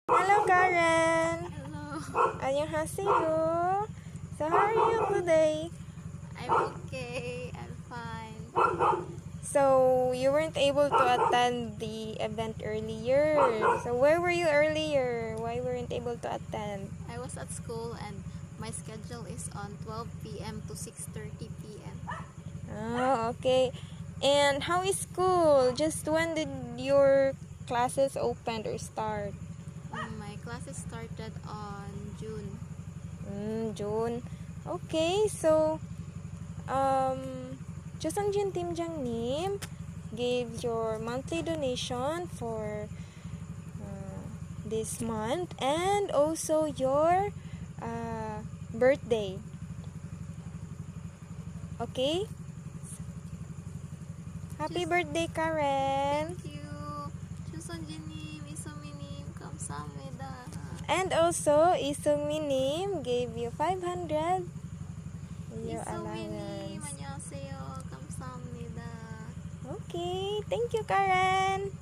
Hello, Karen. Hello. 안녕하세요. So, how are you today? I'm okay. I'm fine. So, you weren't able to attend the event earlier. So, where were you earlier? Why weren't able to attend? I was at school and my schedule is on 12 p.m. to 6:30 p.m. Oh, okay. And how is school? Just when did your classes open or start? My classes started on June. June. Okay, so Joseon 팀장님 gave your monthly donation for this month and also your birthday. Okay? Happy birthday, Karen! Thank you. 추선지님, 이소미님, 감사합니다. And also, Isung Minim gave you 500 your 이소미님, allowance. 안녕하세요. 감사합니다. Okay, thank you, Karen!